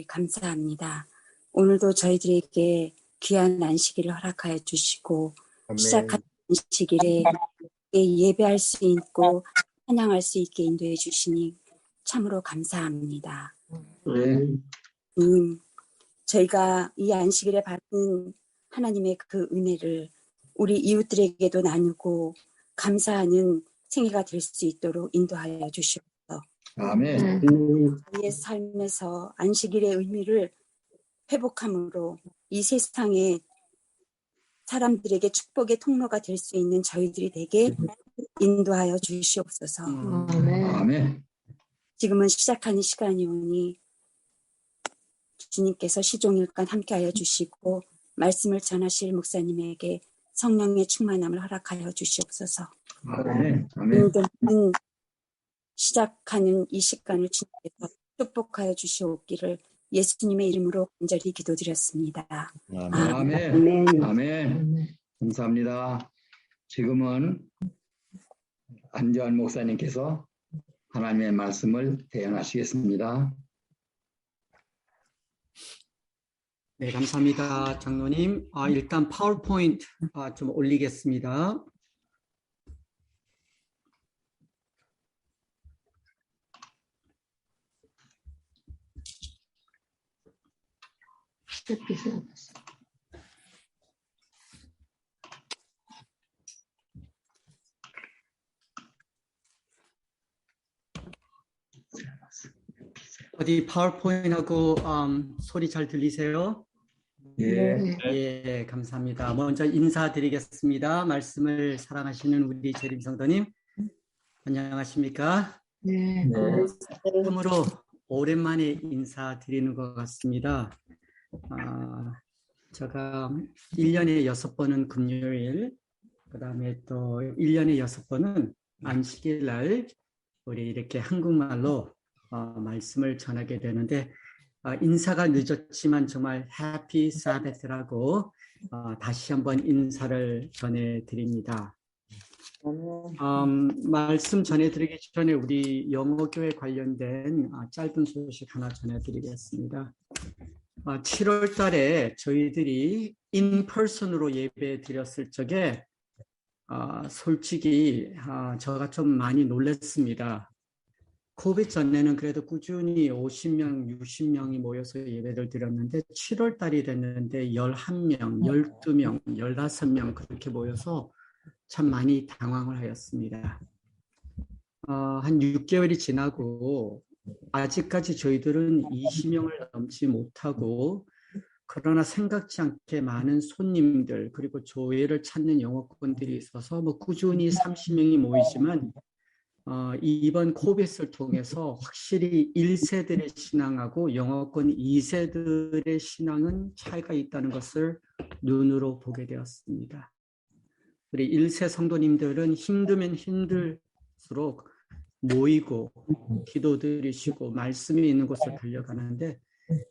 감사합니다. 오늘도 저희들에게 귀한 안식일을 허락하여 주시고 시작한 안식일에 예배할 수 있고 찬양할 수 있게 인도해 주시니 참으로 감사합니다. 저희가 이 안식일에 받은 하나님의 그 은혜를 우리 이웃들에게도 나누고 감사하는 생애가 될 수 있도록 인도하여 주시옵소서. 아멘. 우리의 삶에서 안식일의 의미를 회복함으로 이 세상에 사람들에게 축복의 통로가 될 수 있는 저희들이 되게 인도하여 주시옵소서. 아멘. 지금은 시작하는 시간이 오니 주님께서 시종일관 함께하여 주시고 말씀을 전하실 목사님에게 성령의 충만함을 허락하여 주시옵소서. 아멘. 모든 시작하는 이 시간을 주님께서 축복하여 주시옵기를 예수님의 이름으로 간절히 기도드렸습니다. 아멘. 아멘. 감사합니다. 지금은 안재환 목사님께서 하나님의 말씀을 대언하시겠습니다. 네, 감사합니다. 장로님. 일단 파워포인트 좀 올리겠습니다. 어디 파워포인트하고 소리 잘 들리세요? 예, 감사합니다. 먼저 인사드리겠습니다. 말씀을 사랑하시는 우리 재림 성도님, 안녕하십니까? 네. 처음으로 오랜만에 인사드리는 것 같습니다. 제가 1년에 6번은 금요일, 그 다음에 또 1년에 6번은 안식일 날 우리 이렇게 한국말로 말씀을 전하게 되는데 인사가 늦었지만 정말 해피 사베트라고 다시 한번 인사를 전해드립니다. 말씀 전해드리기 전에 우리 영어교회 관련된 짧은 소식 하나 전해드리겠습니다. 7월 달에 저희들이 인퍼슨으로 예배 드렸을 적에 솔직히 제가 좀 많이 놀랐습니다. 코비드 전에는 그래도 꾸준히 50명, 60명이 모여서 예배를 드렸는데 7월 달이 됐는데 11명, 12명, 15명 그렇게 모여서 참 많이 당황을 하였습니다. 한 6개월이 지나고 아직까지 저희들은 20명을 넘지 못하고 그러나 생각지 않게 많은 손님들 그리고 교회를 찾는 영어권들이 있어서 꾸준히 30명이 모이지만 이번 코비드를 통해서 확실히 1세들의 신앙하고 영어권 2세들의 신앙은 차이가 있다는 것을 눈으로 보게 되었습니다. 우리 1세 성도님들은 힘들면 힘들수록 모이고 기도드리시고 말씀이 있는 곳을 달려가는데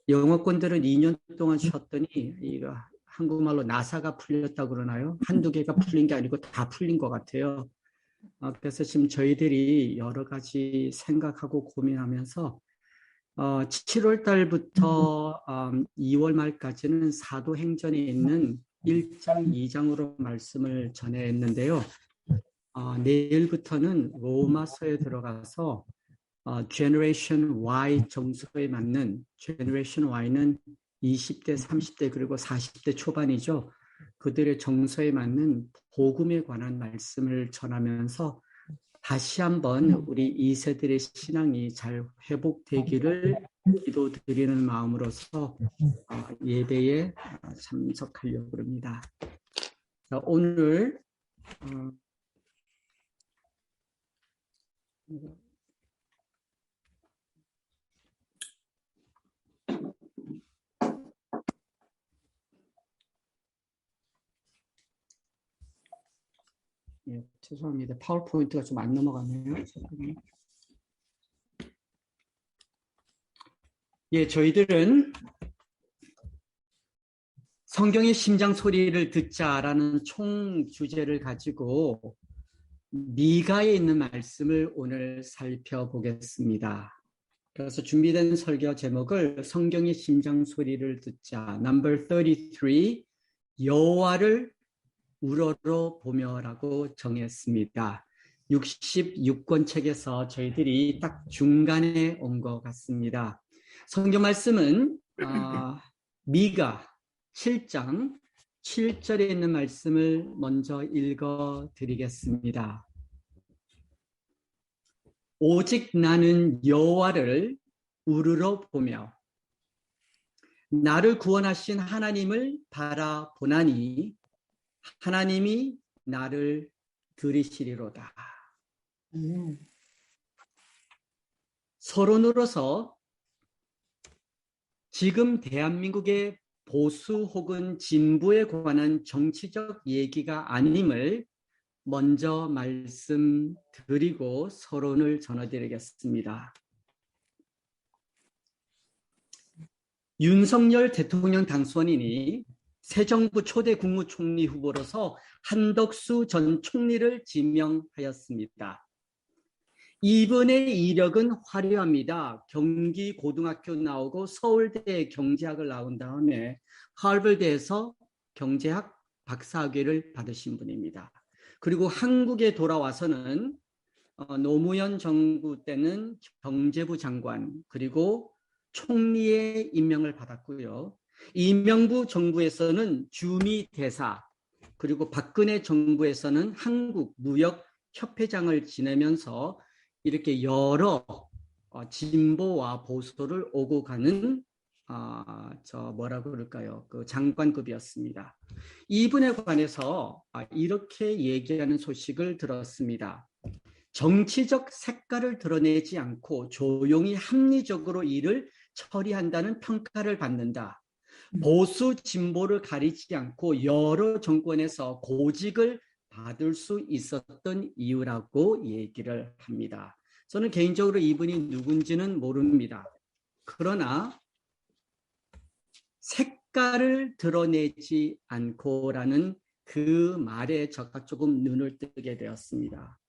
영어권들은 2년 동안 쉬었더니 이거 한국말로 나사가 풀렸다고 그러나요? 한두 개가 풀린 게 아니고 다 풀린 것 같아요. 그래서 지금 저희들이 여러 가지 생각하고 고민하면서 7월 달부터 2월 말까지는 사도행전에 있는 1장, 2장으로 말씀을 전했는데요. 내일부터는 로마서에 들어가서 Generation Y 정서에 맞는 Generation Y는 20대, 30대 그리고 40대 초반이죠. 그들의 정서에 맞는 복음에 관한 말씀을 전하면서 다시 한번 우리 2세들의 신앙이 잘 회복되기를 기도드리는 마음으로서 예배에 참석하려고 합니다. 오늘 예, 죄송합니다. 파워포인트가 좀 안 넘어가네요. 예, 저희들은 성경의 심장 소리를 듣자라는 총 주제를 가지고 미가에 있는 말씀을 오늘 살펴보겠습니다. 그래서 준비된 설교 제목을 성경의 심장 소리를 듣자 Number 33 여호와를 우러러 보며라고 정했습니다. 66권 책에서 저희들이 딱 중간에 온 것 같습니다. 성경 말씀은 미가 7장 7절에 있는 말씀을 먼저 읽어 드리겠습니다. 오직 나는 여호와를 우러러 보며 나를 구원하신 하나님을 바라보나니 하나님이 나를 들으시리로다. 서론으로서 지금 대한민국의 보수 혹은 진보에 관한 정치적 얘기가 아님을 먼저 말씀드리고 서론을 전해드리겠습니다. 윤석열 대통령 당선인이 새 정부 초대 국무총리 후보로서 한덕수 전 총리를 지명하였습니다. 이분의 이력은 화려합니다. 경기 고등학교 나오고 서울대 경제학을 나온 다음에 하버드에서 경제학 박사학위를 받으신 분입니다. 그리고 한국에 돌아와서는 노무현 정부 때는 경제부 장관 그리고 총리의 임명을 받았고요. 이명부 정부에서는 주미 대사 그리고 박근혜 정부에서는 한국무역협회장을 지내면서 이렇게 여러 진보와 보수를 오고 가는 뭐라고 그럴까요? 그 장관급이었습니다. 이분에 관해서 이렇게 얘기하는 소식을 들었습니다. 정치적 색깔을 드러내지 않고 조용히 합리적으로 일을 처리한다는 평가를 받는다. 보수 진보를 가리지 않고 여러 정권에서 고직을 받을 수 있었던 이유라고 얘기를 합니다. 저는 개인적으로 이분이 누군지는 모릅니다. 그러나 색깔을 드러내지 않고라는 그 말에 제가 조금 눈을 뜨게 되었습니다.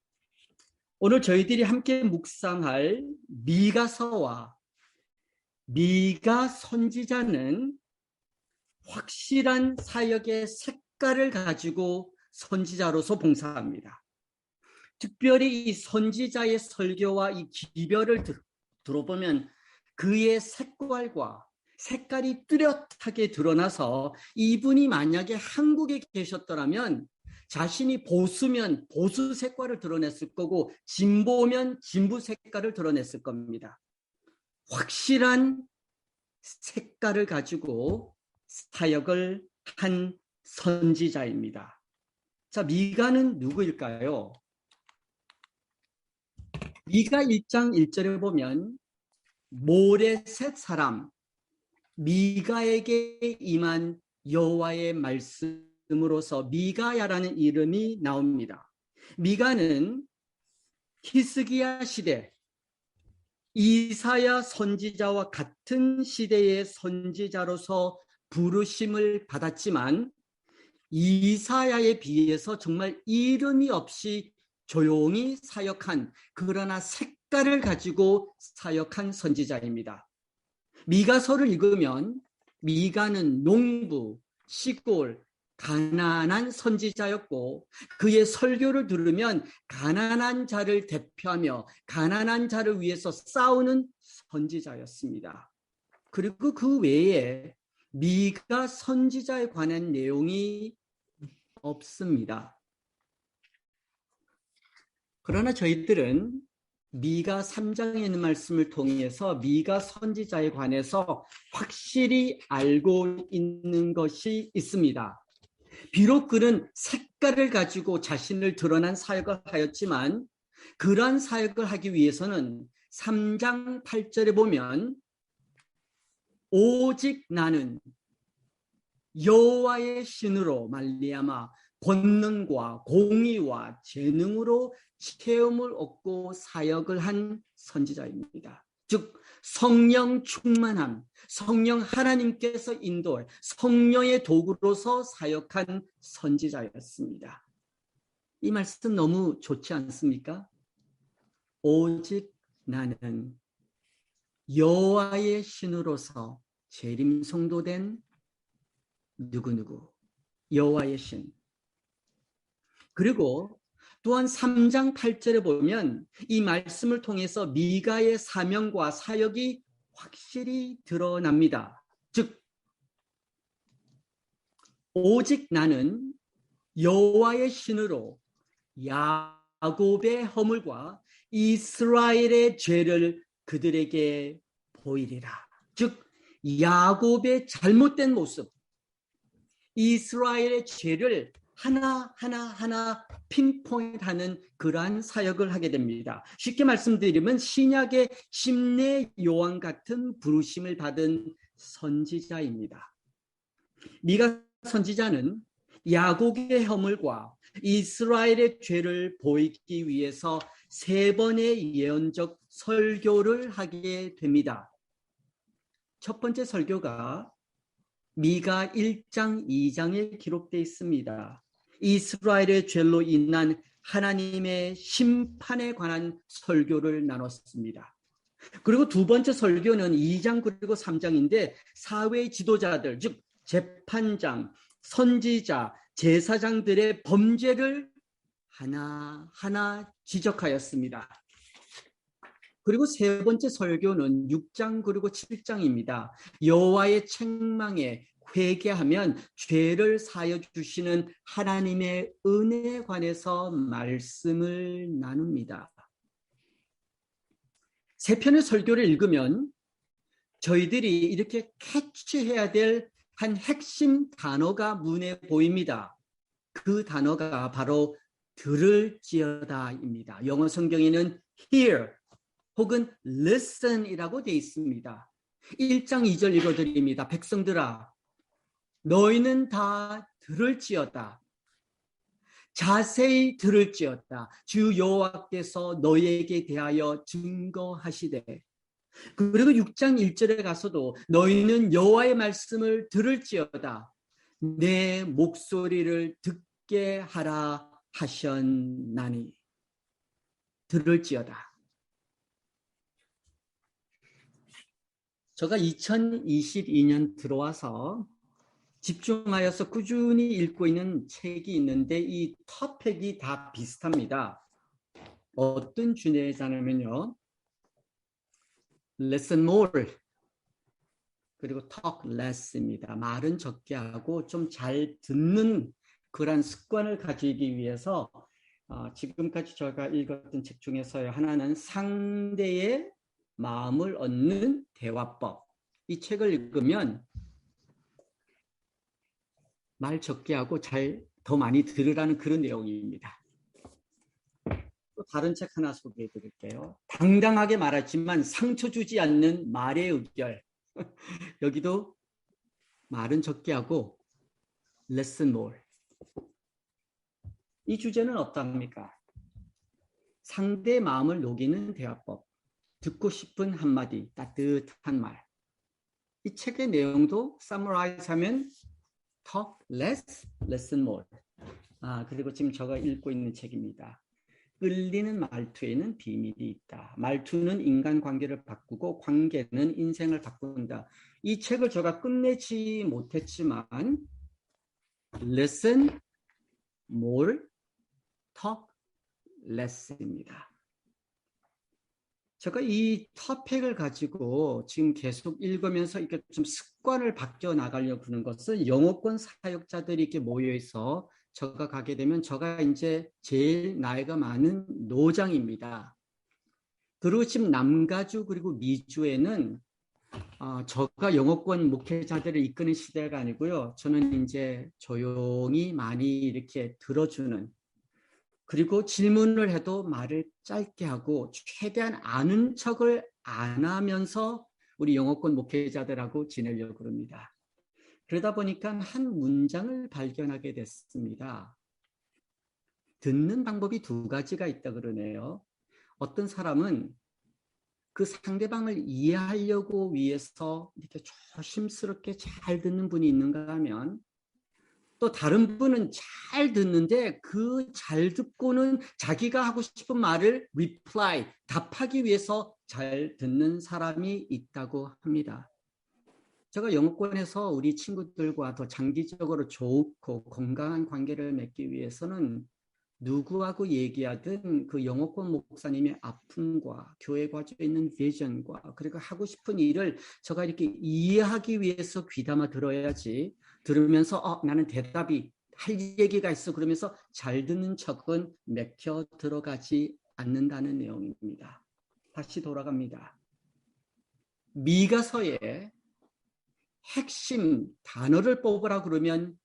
오늘 저희들이 함께 묵상할 미가서와 미가 선지자는 확실한 사역의 색깔을 가지고 선지자로서 봉사합니다. 특별히 이 선지자의 설교와 이 기별을 들어보면 그의 색깔이 뚜렷하게 드러나서 이분이 만약에 한국에 계셨더라면 자신이 보수면 보수 색깔을 드러냈을 거고 진보면 진보 색깔을 드러냈을 겁니다. 확실한 색깔을 가지고 사역을 한 선지자입니다. 자, 미가는 누구일까요? 미가 1장 1절에 보면 모레셋 사람 미가에게 임한 여호와의 말씀으로서 미가야라는 이름이 나옵니다. 미가는 히스기야 시대 이사야 선지자와 같은 시대의 선지자로서 부르심을 받았지만 이사야에 비해서 정말 이름이 없이 조용히 사역한 그러나 색깔을 가지고 사역한 선지자입니다. 미가서를 읽으면 미가는 농부, 시골, 가난한 선지자였고 그의 설교를 들으면 가난한 자를 대표하며 가난한 자를 위해서 싸우는 선지자였습니다. 그리고 그 외에 미가 선지자에 관한 내용이 없습니다. 그러나 저희들은 미가 3장에 있는 말씀을 통해서 미가 선지자에 관해서 확실히 알고 있는 것이 있습니다. 비록 그는 색깔을 가지고 자신을 드러난 사역을 하였지만 그러한 사역을 하기 위해서는 3장 8절에 보면 오직 나는 여호와의 신으로 말미암아 권능과 공의와 재능으로 체험을 얻고 사역을 한 선지자입니다. 즉 성령 충만함, 성령 하나님께서 인도해 성령의 도구로서 사역한 선지자였습니다. 이 말씀 너무 좋지 않습니까? 오직 나는 여호와의 신으로서 재림 성도된 누구누구, 여호와의 신. 그리고 또한 3장 8절에 보면 이 말씀을 통해서 미가의 사명과 사역이 확실히 드러납니다. 즉 오직 나는 여호와의 신으로 야곱의 허물과 이스라엘의 죄를 그들에게 보이리라. 즉 야곱의 잘못된 모습, 이스라엘의 죄를 하나 핀포인트하는 그러한 사역을 하게 됩니다. 쉽게 말씀드리면 신약의 심내 요한 같은 부르심을 받은 선지자입니다. 미가 선지자는 야곱의 허물과 이스라엘의 죄를 보이기 위해서 3번의 예언적 설교를 하게 됩니다. 첫 번째 설교가 미가 1장 2장에 기록되어 있습니다. 이스라엘의 죄로 인한 하나님의 심판에 관한 설교를 나눴습니다. 그리고 두 번째 설교는 2장 그리고 3장인데 사회 지도자들, 즉 재판장, 선지자, 제사장들의 범죄를 하나하나 지적하였습니다. 그리고 세 번째 설교는 6장 그리고 7장입니다. 여호와의 책망에 회개하면 죄를 사여 주시는 하나님의 은혜에 관해서 말씀을 나눕니다. 세 편의 설교를 읽으면 저희들이 이렇게 캐치해야 될 한 핵심 단어가 눈에 보입니다. 그 단어가 바로 들을지어다입니다. 영어 성경에는 hear 혹은 listen이라고 되어 있습니다. 1장 2절 읽어드립니다. 백성들아, 너희는 다 들을지어다. 자세히 들을지어다. 주 여호와께서 너희에게 대하여 증거하시되. 그리고 6장 1절에 가서도 너희는 여호와의 말씀을 들을지어다. 내 목소리를 듣게 하라 하셨나니. 들을지어다. 제가 2022년 들어와서 집중하여서 꾸준히 읽고 있는 책이 있는데 이 토픽이 다 비슷합니다. 어떤 주제냐면요. Listen more 그리고 talk less입니다. 말은 적게 하고 좀 잘 듣는 그런 습관을 가지기 위해서 지금까지 제가 읽었던 책 중에서 하나는 상대의 마음을 얻는 대화법. 이 책을 읽으면 말 적게 하고 더 많이 들으라는 그런 내용입니다. 또 다른 책 하나 소개해 드릴게요. 당당하게 말하지만 상처 주지 않는 말의 의결. 여기도 말은 적게 하고 listen more. 이 주제는 어떠합니까? 상대의 마음을 녹이는 대화법. 듣고 싶은 한마디, 따뜻한 말. 이 책의 내용도 summarize 하면 talk less, listen more. 그리고 지금 제가 읽고 있는 책입니다. 끌리는 말투에는 비밀이 있다. 말투는 인간관계를 바꾸고 관계는 인생을 바꾼다. 이 책을 제가 끝내지 못했지만 listen more, talk less입니다. 제가 이 토픽을 가지고 지금 계속 읽으면서 이렇게 좀 습관을 바뀌어 나가려고 하는 것은 영어권 사역자들이 이렇게 모여서 제가 가게 되면 제가 이제 제일 나이가 많은 노장입니다. 그리고 지금 남가주 그리고 미주에는 제가 영어권 목회자들을 이끄는 시대가 아니고요. 저는 이제 조용히 많이 이렇게 들어주는, 그리고 질문을 해도 말을 짧게 하고 최대한 아는 척을 안 하면서 우리 영어권 목회자들하고 지내려고 합니다. 그러다 보니까 한 문장을 발견하게 됐습니다. 듣는 방법이 2가지가 있다 그러네요. 어떤 사람은 그 상대방을 이해하려고 위해서 이렇게 조심스럽게 잘 듣는 분이 있는가 하면 또 다른 분은 잘 듣는데 그 잘 듣고는 자기가 하고 싶은 말을 reply, 답하기 위해서 잘 듣는 사람이 있다고 합니다. 제가 영어권에서 우리 친구들과 더 장기적으로 좋고 건강한 관계를 맺기 위해서는 누구하고 얘기하든 그 영어권 목사님의 아픔과 교회 가지고 있는 비전과 그리고 하고 싶은 일을 제가 이렇게 이해하기 위해서 귀담아 들어야지, 들으면서 나는 대답이 할 얘기가 있어 그러면서 잘 듣는 척은 맥혀 들어가지 않는다는 내용입니다. 다시 돌아갑니다. 미가서의 핵심 단어를 뽑으라 그러면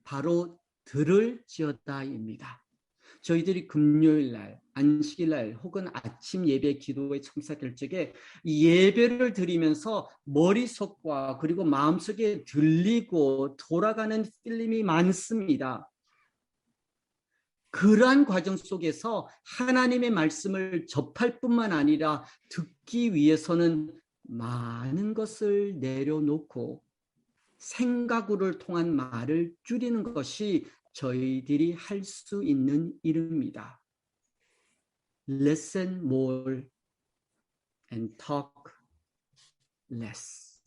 바로 들을지어다입니다. 저희들이 금요일날, 안식일날 혹은 아침 예배 기도에 참석할 적에 예배를 드리면서 머릿속과 그리고 마음속에 들리고 돌아가는 필름이 많습니다. 그러한 과정 속에서 하나님의 말씀을 접할 뿐만 아니라 듣기 위해서는 많은 것을 내려놓고 생각으로를 통한 말을 줄이는 것이 저희들이 할 수 있는 일입니다. Listen more and talk less.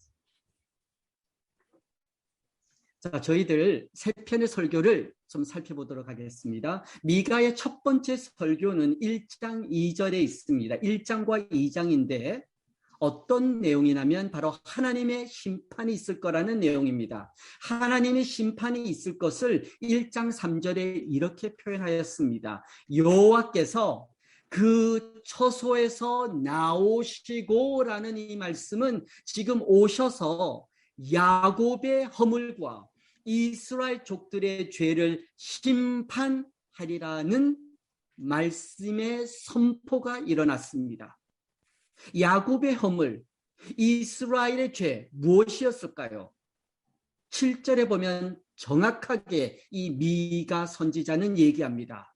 자, 저희들 세 편의 설교를 좀 살펴보도록 하겠습니다. 미가의 첫 번째 설교는 1장 2절에 있습니다. 1장과 2장인데 어떤 내용이냐면 바로 하나님의 심판이 있을 거라는 내용입니다. 하나님의 심판이 있을 것을 1장 3절에 이렇게 표현하였습니다. 여호와께서 그 처소에서 나오시고 라는 이 말씀은 지금 오셔서 야곱의 허물과 이스라엘 족들의 죄를 심판하리라는 말씀의 선포가 일어났습니다. 야곱의 허물, 이스라엘의 죄 무엇이었을까요? 7절에 보면 정확하게 이 미가 선지자는 얘기합니다.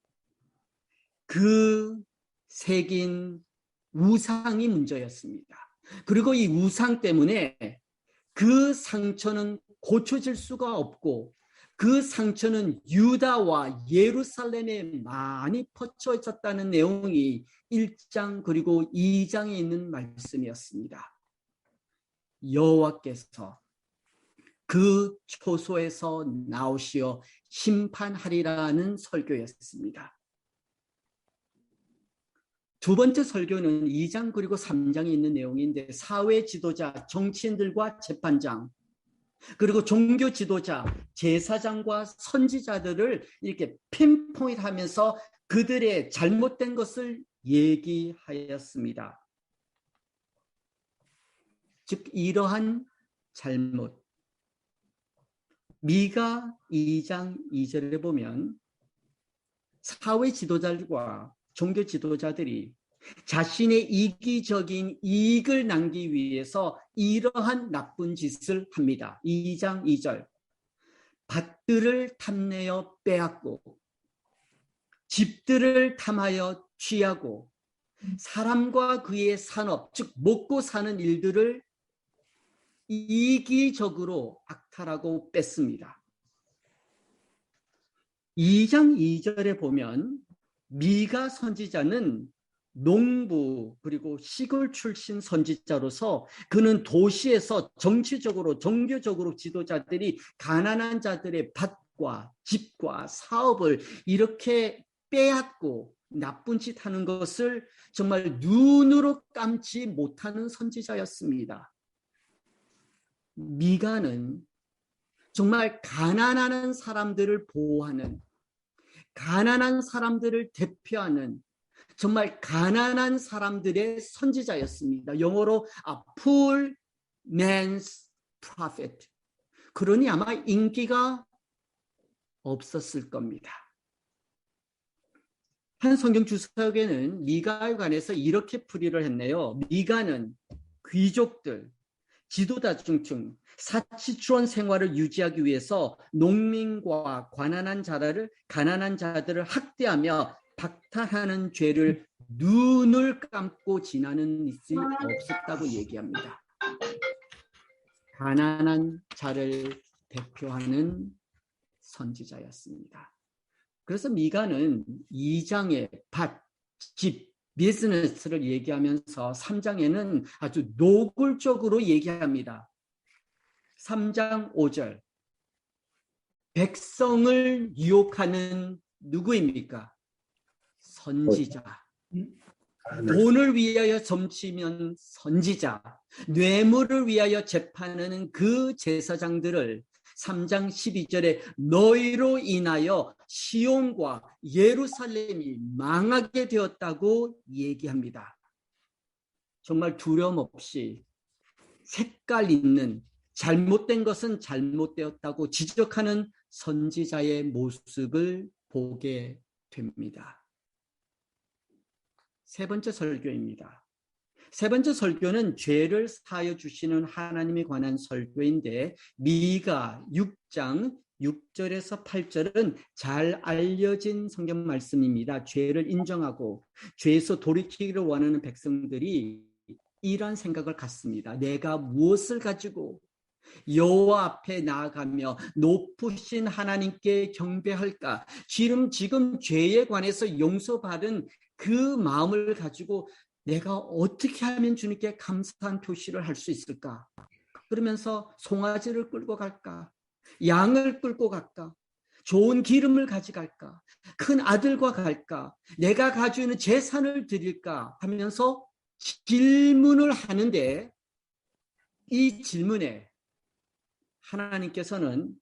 그 새긴 우상이 문제였습니다. 그리고 이 우상 때문에 그 상처는 고쳐질 수가 없고 그 상처는 유다와 예루살렘에 많이 퍼져 있었다는 내용이 1장 그리고 2장에 있는 말씀이었습니다. 여호와께서 그 초소에서 나오시어 심판하리라는 설교였습니다. 두 번째 설교는 2장 그리고 3장에 있는 내용인데 사회 지도자, 정치인들과 재판장, 그리고 종교 지도자, 제사장과 선지자들을 이렇게 핀포인트하면서 그들의 잘못된 것을 얘기하였습니다. 즉 이러한 잘못, 미가 2장 2절에 보면 사회 지도자들과 종교 지도자들이 자신의 이기적인 이익을 남기기 위해서 이러한 나쁜 짓을 합니다. 2장 2절 밭들을 탐내어 빼앗고 집들을 탐하여 취하고 사람과 그의 산업, 즉 먹고 사는 일들을 이기적으로 악탈하고 뺐습니다. 2장 2절에 보면 미가 선지자는 농부 그리고 시골 출신 선지자로서 그는 도시에서 정치적으로 종교적으로 지도자들이 가난한 자들의 밭과 집과 사업을 이렇게 빼앗고 나쁜 짓 하는 것을 정말 눈으로 감지 못하는 선지자였습니다. 미가는 정말 가난한 사람들을 보호하는, 가난한 사람들을 대표하는 정말 가난한 사람들의 선지자였습니다. 영어로 a poor man's prophet. 그러니 아마 인기가 없었을 겁니다. 한 성경 주석에는 미가에 관해서 이렇게 풀이를 했네요. 미가는 귀족들, 지도자층, 사치추원 생활을 유지하기 위해서 농민과 가난한 자들을 학대하며 박탈하는 죄를 눈을 감고 지나는 일이 없었다고 얘기합니다. 가난한 자를 대표하는 선지자였습니다. 그래서 미가는 2장에 밭, 집, 비즈니스를 얘기하면서 3장에는 아주 노골적으로 얘기합니다. 3장 5절. 백성을 유혹하는 누구입니까? 선지자. 돈을 위하여 점치면 선지자, 뇌물을 위하여 재판하는 그 제사장들을 3장 12절에 너희로 인하여 시온과 예루살렘이 망하게 되었다고 얘기합니다. 정말 두려움 없이 색깔 있는 잘못된 것은 잘못되었다고 지적하는 선지자의 모습을 보게 됩니다. 세 번째 설교입니다. 세 번째 설교는 죄를 사하여 주시는 하나님에 관한 설교인데 미가 6장 6절에서 8절은 잘 알려진 성경 말씀입니다. 죄를 인정하고 죄에서 돌이키기를 원하는 백성들이 이런 생각을 갖습니다. 내가 무엇을 가지고 여호와 앞에 나아가며 높으신 하나님께 경배할까? 지금 죄에 관해서 용서받은 그 마음을 가지고 내가 어떻게 하면 주님께 감사한 표시를 할 수 있을까? 그러면서 송아지를 끌고 갈까? 양을 끌고 갈까? 좋은 기름을 가져갈까? 큰 아들과 갈까? 내가 가지고 있는 재산을 드릴까? 하면서 질문을 하는데 이 질문에 하나님께서는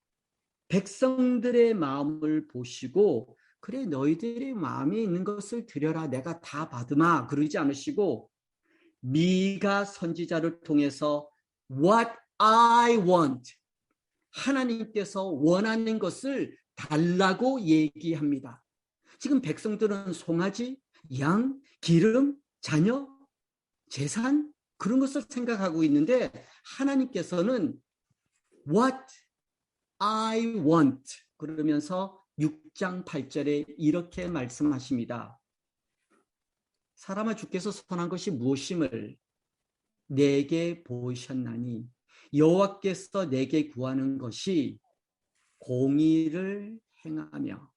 백성들의 마음을 보시고 그래 너희들의 마음에 있는 것을 드려라 내가 다 받으마 그러지 않으시고 미가 선지자를 통해서 What I want 하나님께서 원하는 것을 달라고 얘기합니다. 지금 백성들은 송아지, 양, 기름, 자녀, 재산 그런 것을 생각하고 있는데 하나님께서는 What I want 그러면서 6장 8절에 이렇게 말씀하십니다. 사람아 주께서 선한 것이 무엇임을 내게 보이셨나니 여호와께서 내게 구하는 것이 공의를 행하며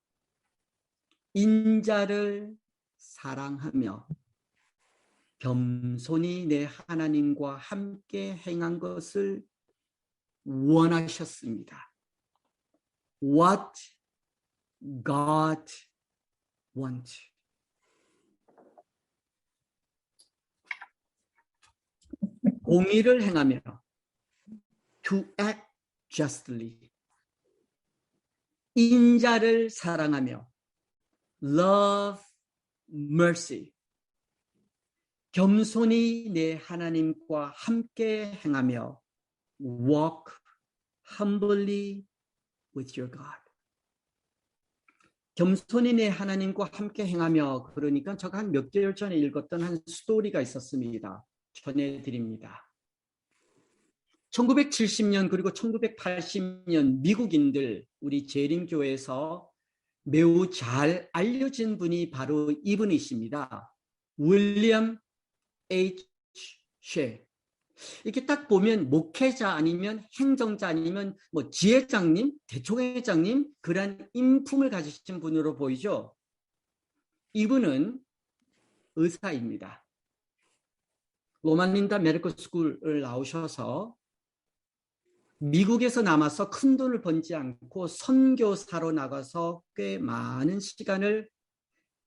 인자를 사랑하며 겸손히 내 하나님과 함께 행한 것을 원하셨습니다. What God wants. 공의를 행하며 to act justly. 인자를 사랑하며 love mercy. 겸손히 내 하나님과 함께 행하며 walk humbly with your God. 겸손히 내 하나님과 함께 행하며 그러니까 제가 한 몇 개월 전에 읽었던 한 스토리가 있었습니다. 전해드립니다. 1970년 그리고 1980년 미국인들 우리 재림교회에서 매우 잘 알려진 분이 바로 이분이십니다. 윌리엄 H. 쉐. 이렇게 딱 보면 목회자 아니면 행정자 아니면 뭐 지회장님, 대총회장님 그런 인품을 가지신 분으로 보이죠. 이분은 의사입니다. 로만린다 메디컬 스쿨을 나오셔서 미국에서 남아서 큰 돈을 번지 않고 선교사로 나가서 꽤 많은 시간을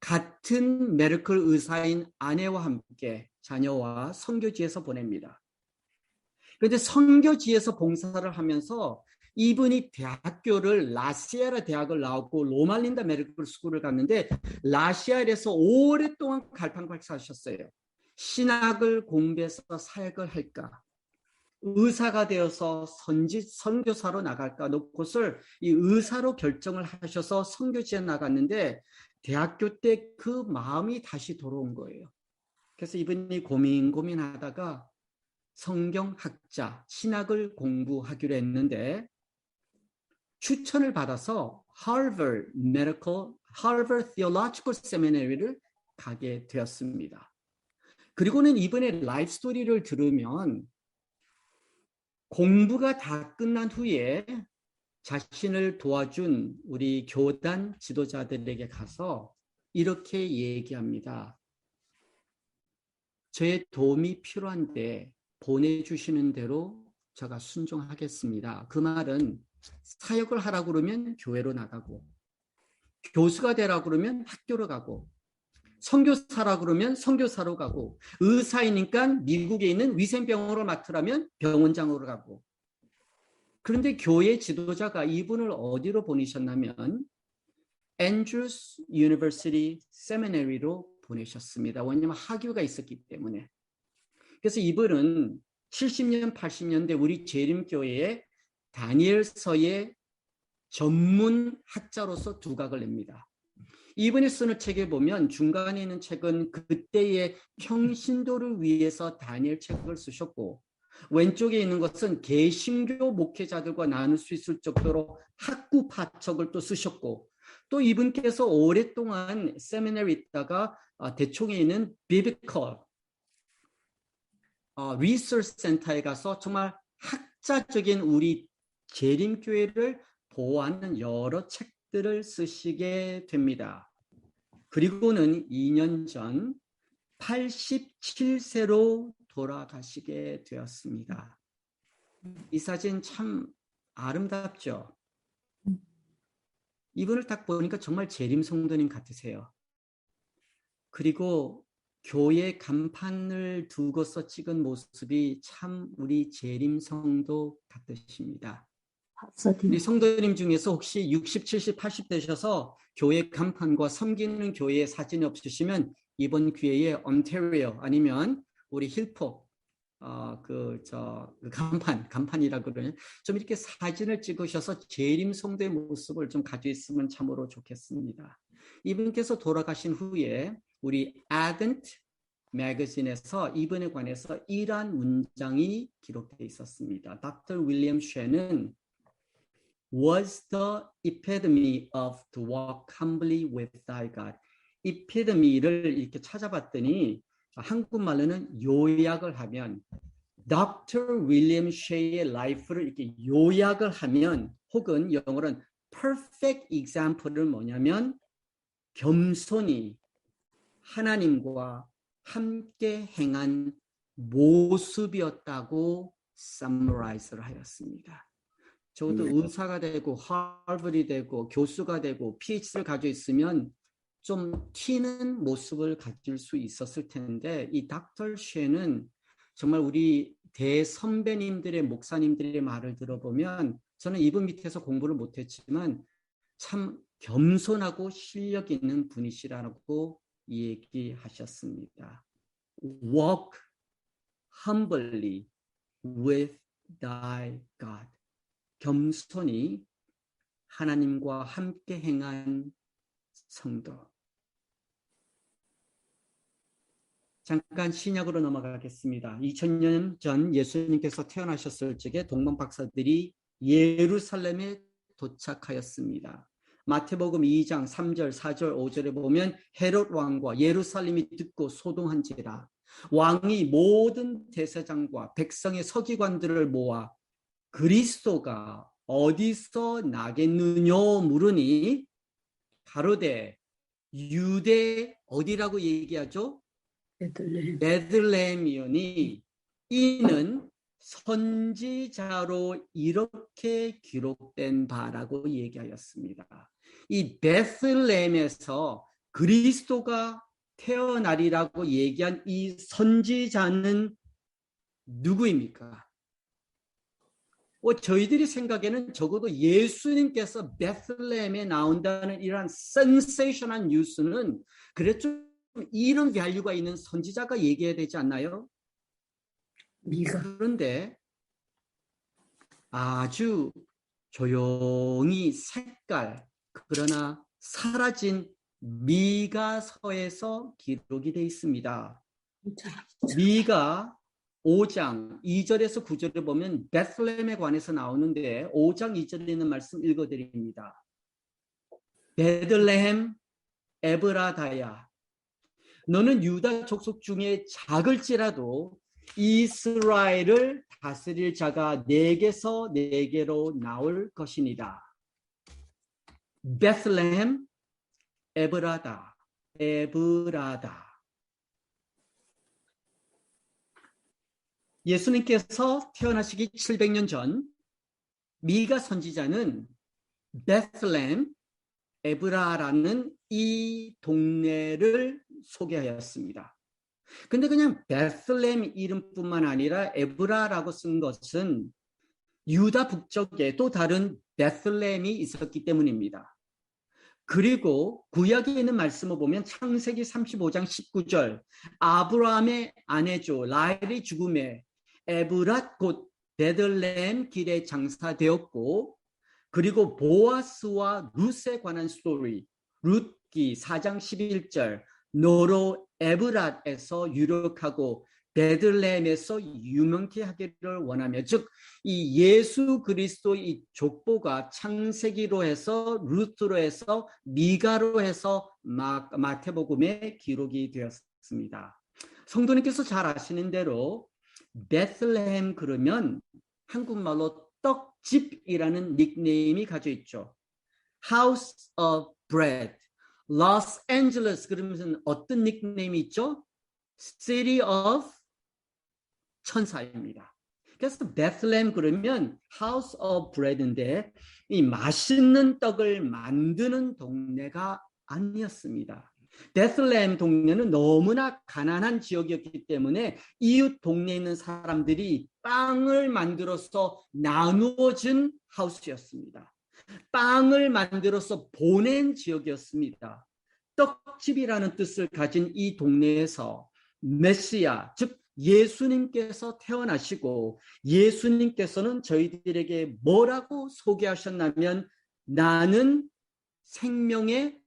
같은 메디컬 의사인 아내와 함께 자녀와 선교지에서 보냅니다. 그런데 선교지에서 봉사를 하면서 이분이 대학교를 라시아라 대학을 나왔고 로말린다 메디컬 스쿨을 갔는데 라시아에서 오랫동안 갈팡갈팡하셨어요. 신학을 공부해서 사역을 할까? 의사가 되어서 선교사로 나갈까? 놓고서 이 의사로 결정을 하셔서 선교지에 나갔는데 대학교 때 그 마음이 다시 돌아온 거예요. 그래서 이분이 고민하다가 성경학자, 신학을 공부하기로 했는데 추천을 받아서 Harvard Theological Seminary를 가게 되었습니다. 그리고는 이분의 라이프 스토리를 들으면 공부가 다 끝난 후에 자신을 도와준 우리 교단 지도자들에게 가서 이렇게 얘기합니다. 저의 도움이 필요한데 보내주시는 대로 제가 순종하겠습니다. 그 말은 사역을 하라고 그러면 교회로 나가고, 교수가 되라고 그러면 학교로 가고, 선교사라고 그러면 선교사로 가고, 의사이니까 미국에 있는 위생병원을 맡으라면 병원장으로 가고. 그런데 교회 지도자가 이분을 어디로 보내셨냐면 Andrews University Seminary로 보내셨습니다. 왜냐하면 학교가 있었기 때문에. 그래서 이분은 70년, 80년대 우리 재림교회의 다니엘서의 전문 학자로서 두각을 냅니다. 이분이 쓰는 책에 보면 중간에 있는 책은 그때의 평신도를 위해서 다니엘 책을 쓰셨고, 왼쪽에 있는 것은 개신교 목회자들과 나눌 수 있을 정도로 학구 파척을 또 쓰셨고, 또 이분께서 오랫동안 세미나리 있다가 대총에 있는 비비컬 리서치 센터에 가서 정말 학자적인 우리 재림교회를 보호하는 여러 책들을 쓰시게 됩니다. 그리고는 2년 전 87세로 돌아가시게 되었습니다. 이 사진 참 아름답죠? 이분을 딱 보니까 정말 재림 성도님 같으세요. 그리고 교회 간판을 두고서 찍은 모습이 참 우리 재림 성도 같으십니다. 우리 성도님 중에서 혹시 60, 70, 80 되셔서 교회 간판과 섬기는 교회에 사진이 없으시면 이번 기회에 온타리오 아니면 우리 힐포 간판이라 그러면 좀 이렇게 사진을 찍으셔서 재림 성도의 모습을 좀 가지고 있으면 참으로 좋겠습니다. 이분께서 돌아가신 후에 우리 Advent 매거진에서 이분에 관해서 이러한 문장이 기록되어 있었습니다. Dr. William Shen은 was the epitome of to walk humbly with thy God. epitomy를 이렇게 찾아봤더니 한국말로는 요약을 하면 Dr. William Shea의 life를 이렇게 요약을 하면, 혹은 영어로는 perfect example은 뭐냐면 겸손히 하나님과 함께 행한 모습이었다고 summmarize를 하였습니다. 적어도 의사가 되고 하버드이 되고 교수가 되고 PhD를 가지고 있으면 좀 튀는 모습을 가질 수 있었을 텐데, 이 닥터 쉐는 정말 우리 대선배님들의 목사님들의 말을 들어보면, 저는 이분 밑에서 공부를 못했지만 참 겸손하고 실력 있는 분이시라고 얘기하셨습니다. Walk humbly with thy God. 겸손히 하나님과 함께 행한 성도. 잠깐 신약으로 넘어가겠습니다. 2000년 전 예수님께서 태어나셨을 적에 동방 박사들이 예루살렘에 도착하였습니다. 마태복음 2장 3절, 4절, 5절에 보면 헤롯 왕과 예루살렘이 듣고 소동한지라 왕이 모든 대제사장과 백성의 서기관들을 모아 그리스도가 어디서 나겠느냐 물으니 가로되 유대 어디라고 얘기하죠? 베들레헴이오니 이는 선지자로 이렇게 기록된 바라고 얘기하였습니다. 이 베들레헴에서 그리스도가 태어나리라고 얘기한 이 선지자는 누구입니까? 저희들이 생각에는 적어도 예수님께서 베들레헴에 나온다는 이러한 센세이션한 뉴스는 그래 좀 이런 밸류가 있는 선지자가 얘기해야 되지 않나요? 그런데 아주 조용히 색깔, 그러나 사라진 미가서에서 기록이 되어 있습니다. 미가 5장 2절에서 9절에 보면 베들레헴에 관해서 나오는데 5장 2절에 있는 말씀 읽어드립니다. 베들레헴 에브라다야, 너는 유다 족속 중에 작을지라도 이스라엘을 다스릴 자가 네게서 네게로 나올 것이니라. 베슬레헴 에브라다. 예수님께서 태어나시기 700년 전 미가 선지자는 베슬레헴 에브라라는 이 동네를 소개하였습니다. 근데 그냥 베슬레헴 이름뿐만 아니라 에브라라고 쓴 것은 유다 북쪽에 또 다른 베슬레헴이 있었기 때문입니다. 그리고 구약에 있는 말씀을 보면 창세기 35장 19절 아브라함의 아내죠. 라헬의 죽음에 에브랏 곧 베들레헴 길에 장사되었고, 그리고 보아스와 룻에 관한 스토리 룻기 4장 11절 너로 에브랏에서 유력하고 베들레헴에서 유명케 하기를 원하며, 즉 이 예수 그리스도의 족보가 창세기로 해서 룻으로 해서 미가로 해서 마태복음에 기록이 되었습니다. 성도님께서 잘 아시는 대로 베들레헴 그러면 한국말로 떡집이라는 닉네임이 가져 있죠. House of Bread. 로스 애ଞ୍젤레스 그러면서 어떤 닉네임이 있죠? City of 천사입니다. 그래서 베들레헴 그러면 House of Bread인데 이 맛있는 떡을 만드는 동네가 아니었습니다. 베들레헴 동네는 너무나 가난한 지역이었기 때문에 이웃 동네에 있는 사람들이 빵을 만들어서 나누어 준 하우스였습니다. 빵을 만들어서 보낸 지역이었습니다. 떡집이라는 뜻을 가진 이 동네에서 메시아, 즉 예수님께서 태어나시고, 예수님께서는 저희들에게 뭐라고 소개하셨냐면 나는 생명의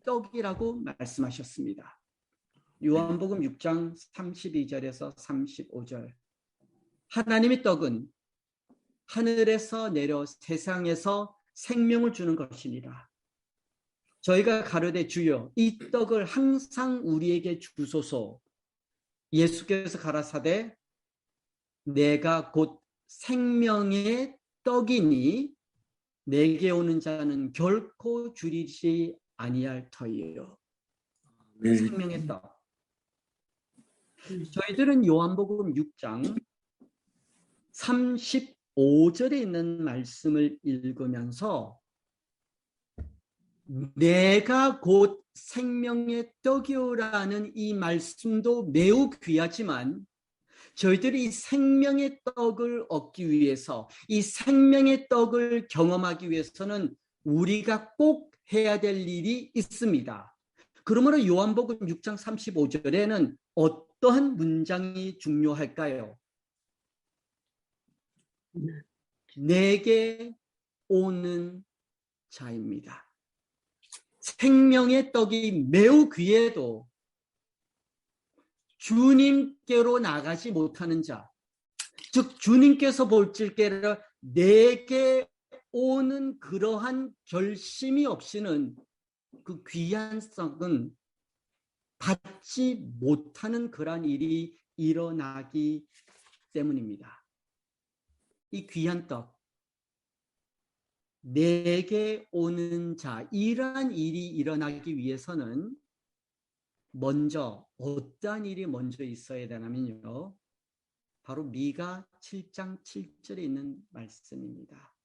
떡이라고 말씀하셨습니다. 요한복음 6장 32절에서 35절. 하나님의 떡은 하늘에서 내려 세상에서 생명을 주는 것이니라. 저희가 가로되 주여 이 떡을 항상 우리에게 주소서. 예수께서 가라사대 내가 곧 생명의 떡이니 내게 오는 자는 결코 줄이지 아니할 터이요. 생명의 떡. 저희들은 요한복음 6장 35절에 있는 말씀을 읽으면서 내가 곧 생명의 떡이오라는 이 말씀도 매우 귀하지만 저희들이 이 생명의 떡을 얻기 위해서, 이 생명의 떡을 경험하기 위해서는 우리가 꼭 해야 될 일이 있습니다. 그러므로 요한복음 6장 35절에는 어떠한 문장이 중요할까요? 내게 오는 자입니다. 생명의 떡이 매우 귀해도 주님께로 나가지 못하는 자, 즉 주님께서 볼 적에는 내게 오는 그러한 결심이 없이는 그 귀한 떡은 받지 못하는 그러한 일이 일어나기 때문입니다. 이 귀한 떡, 내게 오는 자, 이러한 일이 일어나기 위해서는 먼저 어떠한 일이 먼저 있어야 되냐면요, 바로 미가 7장 7절에 있는 말씀입니다.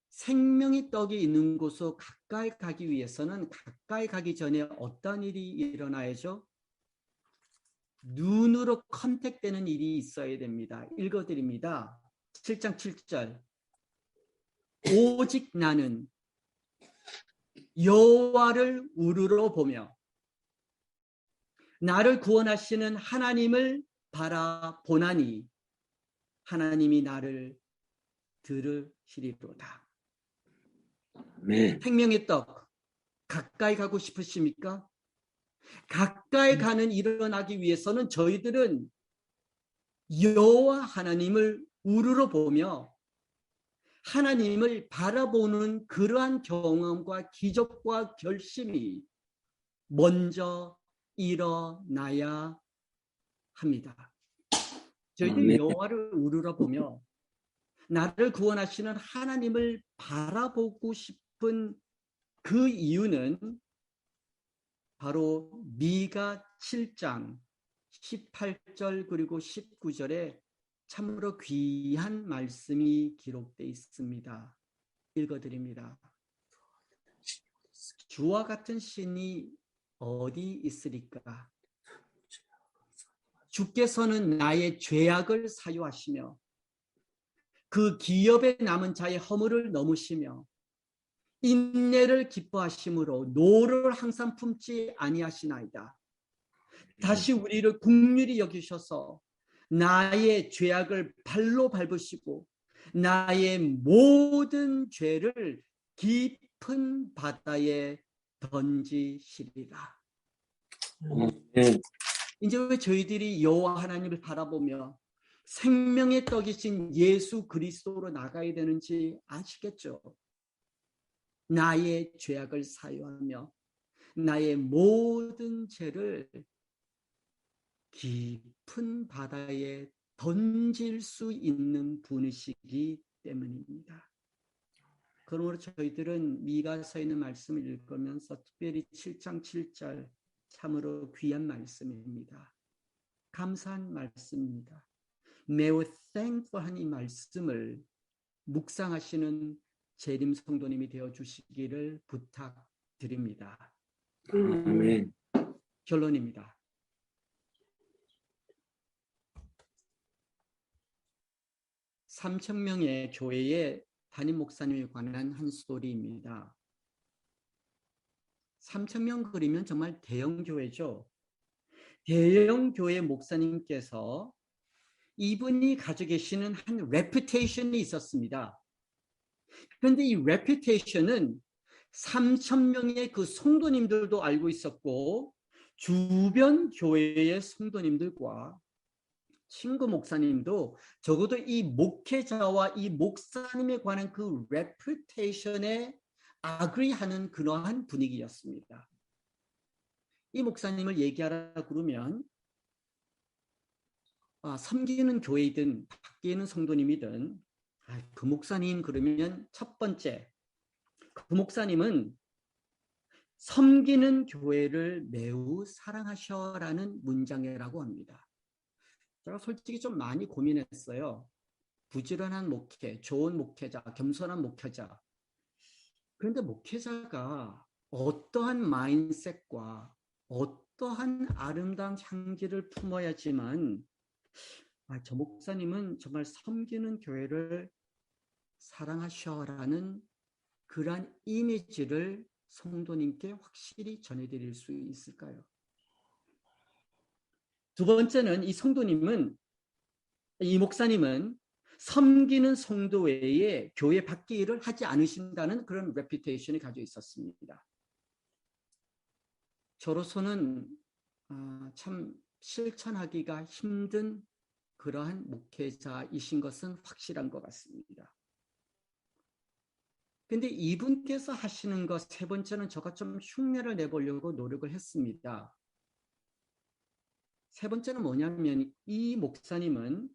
생명의 떡이 있는 곳으로 가까이 가기 위해서는 가까이 가기 전에 어떤 일이 일어나야죠? 눈으로 컨택되는 일이 있어야 됩니다. 읽어드립니다. 7장 7절. 오직 나는 여호와를 우러러 보며 나를 구원하시는 하나님을 바라보나니 하나님이 나를 들으시리로다. 생명의 떡, 가까이 가고 싶으십니까? 가까이 가는 일어나기 위해서는 저희들은 여호와 하나님을 우러러 보며 하나님을 바라보는 그러한 경험과 기적과 결심이 먼저 일어나야 합니다. 저희들이 여호와를 우러러 보며 나를 구원하시는 하나님을 바라보고 싶은 그 이유는 바로 미가 7장 18절 그리고 19절에 참으로 귀한 말씀이 기록되어 있습니다. 읽어드립니다. 주와 같은 신이 어디 있으리까? 주께서는 나의 죄악을 사유하시며 그 기업에 남은 자의 허물을 넘으시며 인내를 기뻐하심으로 노를 항상 품지 아니하시나이다. 다시 우리를 긍휼히 여기셔서 나의 죄악을 발로 밟으시고 나의 모든 죄를 깊은 바다에 던지시리라. 이제 왜 저희들이 여호와 하나님을 바라보며 생명의 떡이신 예수 그리스도로 나가야 되는지 아시겠죠? 나의 죄악을 사유하며 나의 모든 죄를 깊은 바다에 던질 수 있는 분이시기 때문입니다. 그러므로 저희들은 미가서 있는 말씀을 읽으면서 특별히 7장 7절 참으로 귀한 말씀입니다. 감사한 말씀입니다. 매우 thankful한 이 말씀을 묵상하시는 재림 성도님이 되어주시기를 부탁드립니다. 아멘. 결론입니다. 삼천명의 교회의 담임 목사님에 관한 한 스토리입니다. 3,000명 그리면 정말 대형 교회죠. 대형 교회 목사님께서 이분이 가지고 계시는 한 레퓨테이션이 있었습니다. 그런데 이 레퓨테이션은 3,000명의 그 성도님들도 알고 있었고 주변 교회의 성도님들과 친구 목사님도 적어도 이 목회자와 이 목사님에 관한 그 레퓨테이션에 아그리하는 그러한 분위기였습니다. 이 목사님을 얘기하라 그러면 섬기는 교회이든 밖에 있는 성도님이든 그 목사님 그러면 첫 번째 그 목사님은 섬기는 교회를 매우 사랑하셔라는 문장이라고 합니다. 제가 솔직히 좀 많이 고민했어요. 부지런한 목회, 좋은 목회자, 겸손한 목회자. 그런데 목회자가 어떠한 마인드셋과 어떠한 아름다운 향기를 품어야지만 저 목사님은 정말 섬기는 교회를 사랑하셔라는 그러한 이미지를 성도님께 확실히 전해드릴 수 있을까요? 두 번째는 이 목사님은 섬기는 성도 외에 교회 밖의 일을 하지 않으신다는 그런 레퓨테이션이 가지고 있었습니다. 저로서는 참 실천하기가 힘든 그러한 목회자이신 것은 확실한 것 같습니다. 근데 이분께서 하시는 것 세 번째는 제가 좀 흉내를 내보려고 노력을 했습니다. 세 번째는 뭐냐면 이 목사님은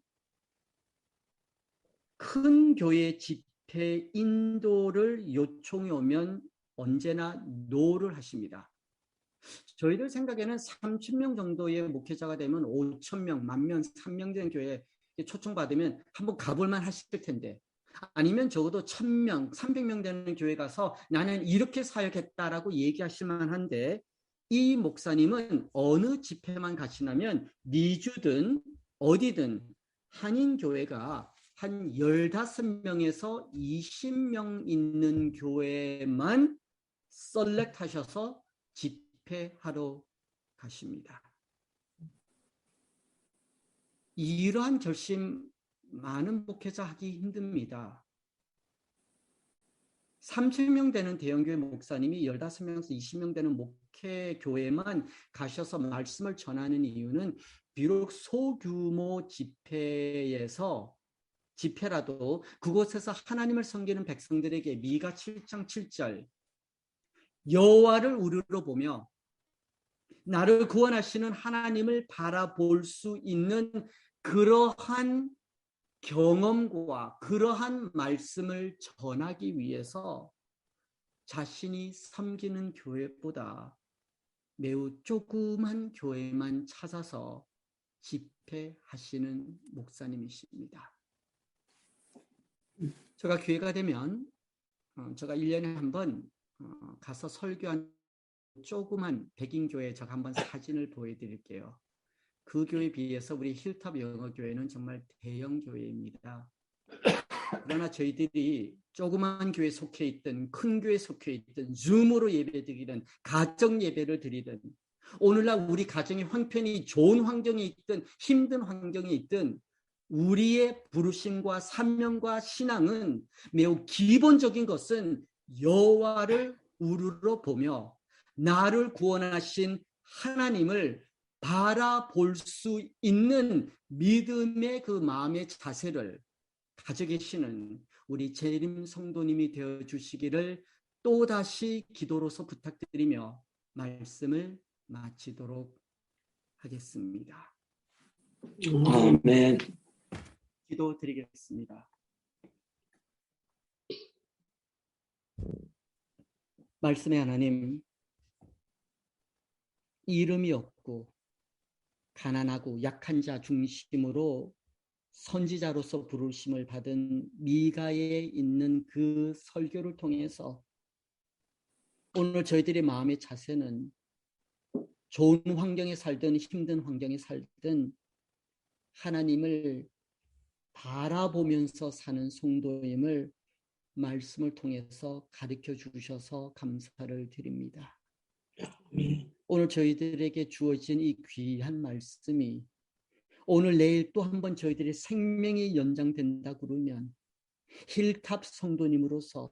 큰 교회 집회 인도를 요청이 오면 언제나 노를 하십니다. 저희들 생각에는 3,000명 정도의 목회자가 되면 5,000명, 10,000명, 3명 되는 교회에 초청받으면 한번 가볼만 하실 텐데 아니면 적어도 1,000명, 300명 되는 교회 가서 나는 이렇게 사역했다라고 얘기하실 만한데 이 목사님은 어느 집회만 가시냐면 미주든 어디든 한인교회가 한 15명에서 20명 있는 교회만 셀렉트 하셔서 집회하러 가십니다. 이러한 결심 많은 목회자 하기 힘듭니다. 3,000명 되는 대형교회 목사님이 15명에서 20명 되는 목회교회만 가셔서 말씀을 전하는 이유는 비록 소규모 집회라도 그곳에서 하나님을 섬기는 백성들에게 미가 7장 7절 여호와를 우러러 보며 나를 구원하시는 하나님을 바라볼 수 있는 그러한 경험과 그러한 말씀을 전하기 위해서 자신이 섬기는 교회보다 매우 조그만 교회만 찾아서 집회하시는 목사님이십니다. 제가 기회가 되면 제가 1년에 한 번 가서 설교한 조그만 백인교회 제가 한번 사진을 보여드릴게요. 그 교회에 비해서 우리 힐탑 영어교회는 정말 대형 교회입니다. 그러나 저희들이 조그만 교회에 속해 있든 큰 교회에 속해 있든 줌으로 예배드리든 가정 예배를 드리든 오늘날 우리 가정이 형편이 좋은 환경에 있든 힘든 환경에 있든 우리의 부르심과 사명과 신앙은 매우 기본적인 것은 여호와를 우러러 보며 나를 구원하신 하나님을 바라볼 수 있는 믿음의 그 마음의 자세를 가지고 계시는 우리 재림 성도님이 되어주시기를 또다시 기도로서 부탁드리며 말씀을 마치도록 하겠습니다. 아멘. 기도드리겠습니다. 말씀의 하나님, 이름이 없고 가난하고 약한 자 중심으로 선지자로서 부르심을 받은 미가에 있는 그 설교를 통해서 오늘 저희들의 마음의 자세는 좋은 환경에 살든 힘든 환경에 살든 하나님을 바라보면서 사는 성도임을 말씀을 통해서 가르쳐 주셔서 감사를 드립니다. 오늘 저희들에게 주어진 이 귀한 말씀이 오늘 내일 또 한 번 저희들의 생명이 연장된다 그러면 힐탑 성도님으로서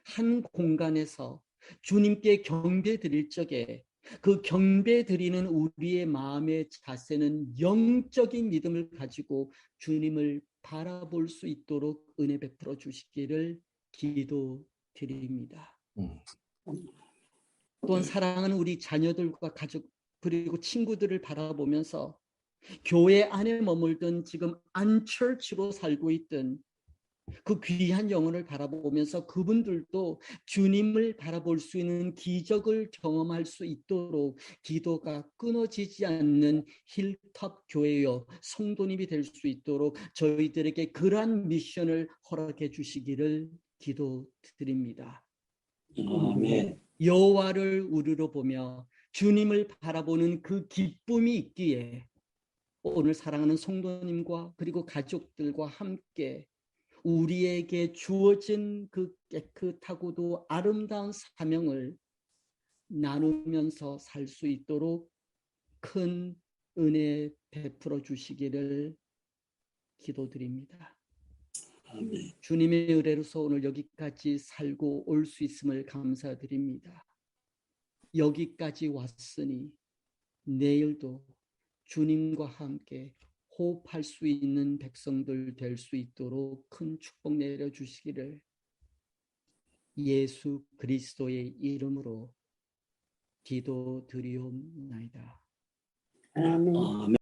한 공간에서 주님께 경배 드릴 적에 그 경배 드리는 우리의 마음의 자세는 영적인 믿음을 가지고 주님을 바라볼 수 있도록 은혜 베풀어 주시기를 기도드립니다. 또한 사랑하는 우리 자녀들과 가족 그리고 친구들을 바라보면서 교회 안에 머물든 지금 안처치로 살고 있던 그 귀한 영혼을 바라보면서 그분들도 주님을 바라볼 수 있는 기적을 경험할 수 있도록 기도가 끊어지지 않는 힐탑 교회여 성도님이 될 수 있도록 저희들에게 그러한 미션을 허락해 주시기를 기도드립니다. 아멘. 여호와를 우러러 보며 주님을 바라보는 그 기쁨이 있기에 오늘 사랑하는 성도님과 그리고 가족들과 함께 우리에게 주어진 그 깨끗하고도 아름다운 사명을 나누면서 살 수 있도록 큰 은혜 베풀어 주시기를 기도드립니다. 아멘. 주님의 은혜로서 오늘 여기까지 살고 올 수 있음을 감사드립니다. 여기까지 왔으니 내일도 주님과 함께 호흡할 수 있는 백성들 될 수 있도록 큰 축복 내려주시기를 예수 그리스도의 이름으로 기도드리옵나이다. 아멘.